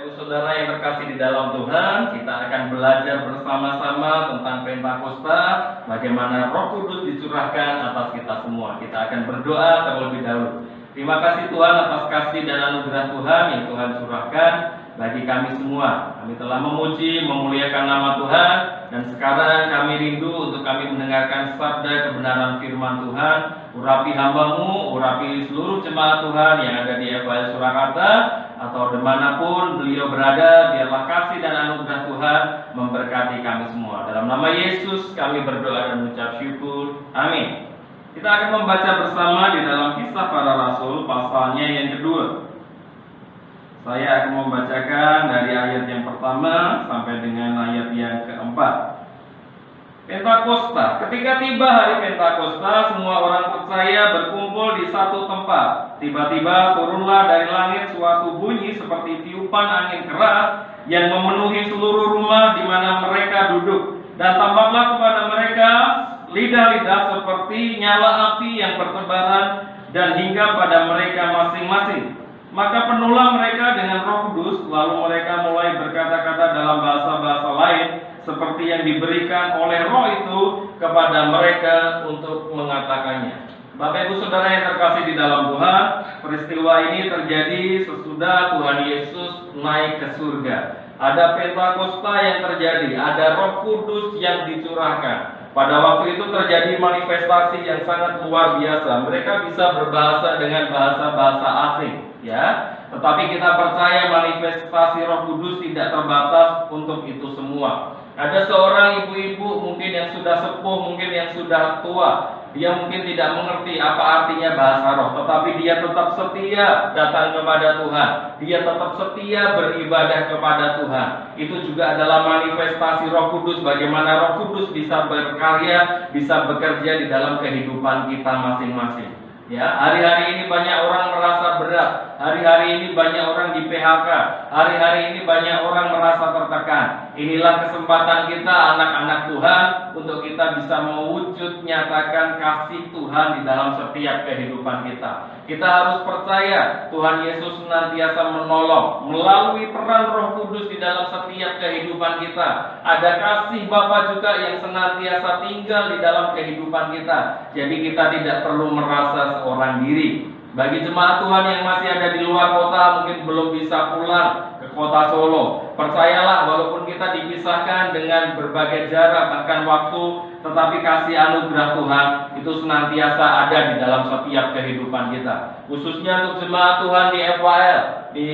Ibu Saudara yang terkasih di dalam Tuhan, kita akan belajar bersama-sama tentang Pentakosta, bagaimana Roh Kudus dicurahkan atas kita semua. Kita akan berdoa terlebih dahulu. Terima kasih Tuhan atas kasih dan anugerah Tuhan yang Tuhan curahkan bagi kami semua. Kami telah memuji, memuliakan nama Tuhan, dan sekarang kami rindu untuk kami mendengarkan sabda kebenaran firman Tuhan. Urapi hamba-Mu, urapi seluruh jemaat Tuhan yang ada di FAL Surakarta atau dimanapun beliau berada, biarlah kasih dan anugerah Tuhan memberkati kami semua. Dalam nama Yesus kami berdoa dan mengucap syukur. Amin. Kita akan membaca bersama di dalam Kisah Para Rasul pasalnya yang kedua. Saya akan membacakan dari ayat yang pertama sampai dengan ayat yang keempat. Pentakosta. Ketika tiba hari Pentakosta, semua orang percaya berkumpul di satu tempat. Tiba-tiba turunlah dari langit suatu bunyi seperti tiupan angin keras yang memenuhi seluruh rumah di mana mereka duduk. Dan tampaklah kepada mereka lidah-lidah seperti nyala api yang bertebaran dan hingga pada mereka masing-masing. Maka penuhlah mereka dengan Roh Kudus, lalu mereka mulai berkata-kata dalam bahasa-bahasa lain seperti yang diberikan oleh Roh itu kepada mereka untuk mengatakannya. Bapak Ibu Saudara yang terkasih di dalam Tuhan, peristiwa ini terjadi sesudah Tuhan Yesus naik ke surga. Ada Pentakosta yang terjadi, ada Roh Kudus yang dicurahkan. Pada waktu itu terjadi manifestasi yang sangat luar biasa. Mereka bisa berbahasa dengan bahasa-bahasa asing, ya. Tetapi kita percaya manifestasi Roh Kudus tidak terbatas untuk itu semua. Ada seorang ibu-ibu mungkin yang sudah sepuh, mungkin yang sudah tua. Dia mungkin tidak mengerti apa artinya bahasa roh, tetapi dia tetap setia datang kepada Tuhan. Dia tetap setia beribadah kepada Tuhan. Itu juga adalah manifestasi Roh Kudus, bagaimana Roh Kudus bisa berkarya, bisa bekerja di dalam kehidupan kita masing-masing. Ya, hari-hari ini banyak orang merasa berat. Hari-hari ini banyak orang di PHK. Hari-hari ini banyak orang merasa tertekan. Inilah kesempatan kita anak-anak Tuhan untuk kita bisa mewujud nyatakan kasih Tuhan di dalam setiap kehidupan kita. Kita harus percaya Tuhan Yesus senantiasa menolong melalui peran Roh Kudus di dalam setiap kehidupan kita. Ada kasih Bapa juga yang senantiasa tinggal di dalam kehidupan kita. Jadi kita tidak perlu merasa seorang diri. Bagi jemaat Tuhan yang masih ada di luar kota, mungkin belum bisa pulang ke kota Solo, percayalah walaupun kita dipisahkan dengan berbagai jarak bahkan waktu, tetapi kasih anugerah Tuhan itu senantiasa ada di dalam setiap kehidupan kita. Khususnya untuk jemaat Tuhan di FAL, di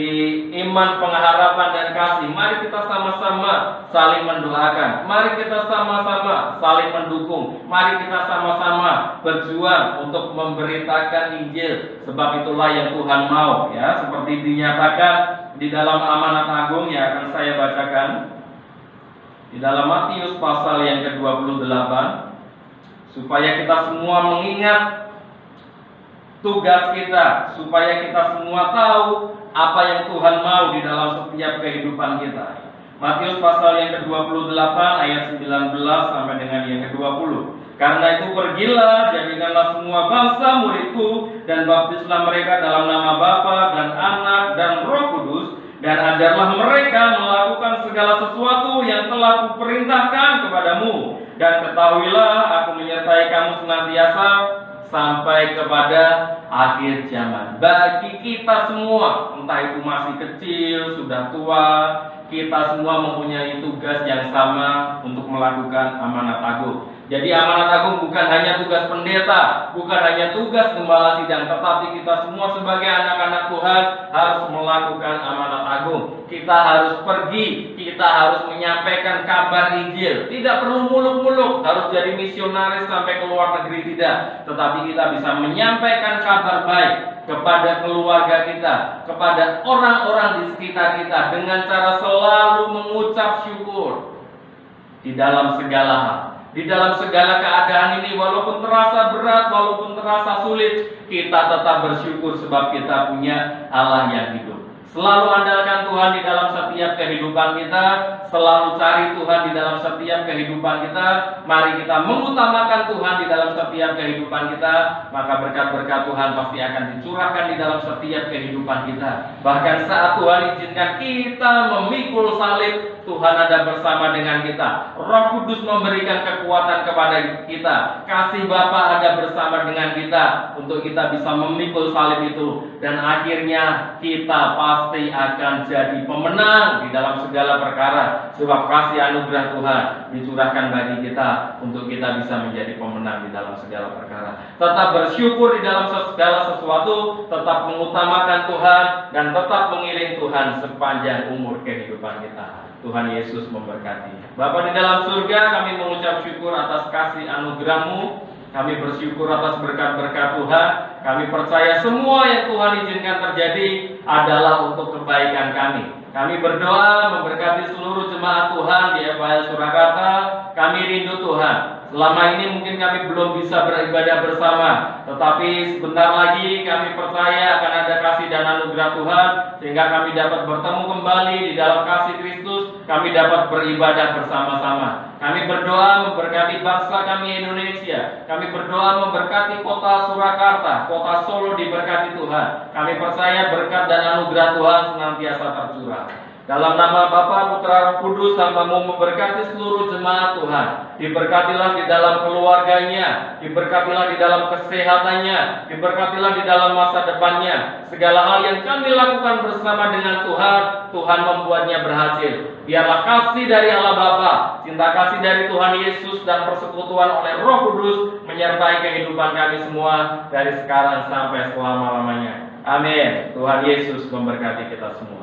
Iman Pengharapan dan Kasih, mari kita sama-sama saling mendoakan. Mari kita sama-sama saling mendukung. Mari kita sama-sama berjuang untuk memberitakan Injil, sebab itulah yang Tuhan mau, ya, seperti dinyatakan di dalam amanat agung yang akan saya bacakan di dalam Matius pasal yang ke-28, supaya kita semua mengingat tugas kita, supaya kita semua tahu apa yang Tuhan mau di dalam setiap kehidupan kita. Matius pasal yang ke-28 ayat 19 sampai dengan yang ke-20. Karena itu pergilah, jadikanlah semua bangsa muridku, dan baptislah mereka dalam nama Bapa dan Anak dan Roh Kudus, dan ajarlah mereka melakukan segala sesuatu yang telah kuperintahkan kepadamu. Dan ketahuilah aku menyertai kamu senantiasa sampai kepada akhir zaman. Bagi kita semua, entah itu masih kecil, sudah tua, kita semua mempunyai tugas yang sama untuk melakukan amanat agung. Jadi amanat agung bukan hanya tugas pendeta, bukan hanya tugas gembala sidang, tetapi kita semua sebagai anak-anak Tuhan harus melakukan amanat agung. Kita harus pergi, kita harus menyampaikan kabar Injil. Tidak perlu muluk-muluk, harus jadi misionaris sampai ke luar negeri, tidak. Tetapi kita bisa menyampaikan kabar baik kepada keluarga kita, kepada orang-orang di sekitar kita, dengan cara selalu mengucap syukur di dalam segala hal. Di dalam segala keadaan ini, walaupun terasa berat, walaupun terasa sulit, kita tetap bersyukur sebab kita punya Allah yang hidup. Selalu andalkan Tuhan di dalam setiap setiap kehidupan kita, selalu cari Tuhan di dalam setiap kehidupan kita. Mari kita mengutamakan Tuhan di dalam setiap kehidupan kita, maka berkat-berkat Tuhan pasti akan dicurahkan di dalam setiap kehidupan kita. Bahkan saat Tuhan izinkan kita memikul salib, Tuhan ada bersama dengan kita. Roh Kudus memberikan kekuatan kepada kita. Kasih Bapa ada bersama dengan kita untuk kita bisa memikul salib itu. Dan akhirnya kita pasti akan jadi pemenang di dalam segala perkara. Sebab kasih anugerah Tuhan dicurahkan bagi kita untuk kita bisa menjadi pemenang di dalam segala perkara. Tetap bersyukur di dalam segala sesuatu, tetap mengutamakan Tuhan, dan tetap mengiring Tuhan sepanjang umur kehidupan kita. Tuhan Yesus memberkati. Bapa di dalam surga, kami mengucap syukur atas kasih anugerah-Mu. Kami bersyukur atas berkat-berkat Tuhan. Kami percaya semua yang Tuhan izinkan terjadi adalah untuk kebaikan kami. Kami berdoa memberkati seluruh jemaat Tuhan di FHL Surakarta. Kami rindu Tuhan. Selama ini mungkin kami belum bisa beribadah bersama, tetapi sebentar lagi kami percaya akan ada kasih dan anugerah Tuhan, sehingga kami dapat bertemu kembali di dalam kasih Kristus. Kami dapat beribadah bersama-sama. Kami berdoa memberkati bangsa kami Indonesia. Kami berdoa memberkati kota Surakarta, kota Solo diberkati Tuhan. Kami percaya berkat dan anugerah Tuhan senantiasa tercurah. Dalam nama Bapa, Putra, Roh Kudus, Hamba-Mu memberkati seluruh jemaat Tuhan. Diberkatilah di dalam keluarganya, diberkatilah di dalam kesehatannya, diberkatilah di dalam masa depannya. Segala hal yang kami lakukan bersama dengan Tuhan, Tuhan membuatnya berhasil. Biarlah kasih dari Allah Bapa, cinta kasih dari Tuhan Yesus, dan persekutuan oleh Roh Kudus menyertai kehidupan kami semua dari sekarang sampai selama-lamanya. Amin. Tuhan Yesus memberkati kita semua.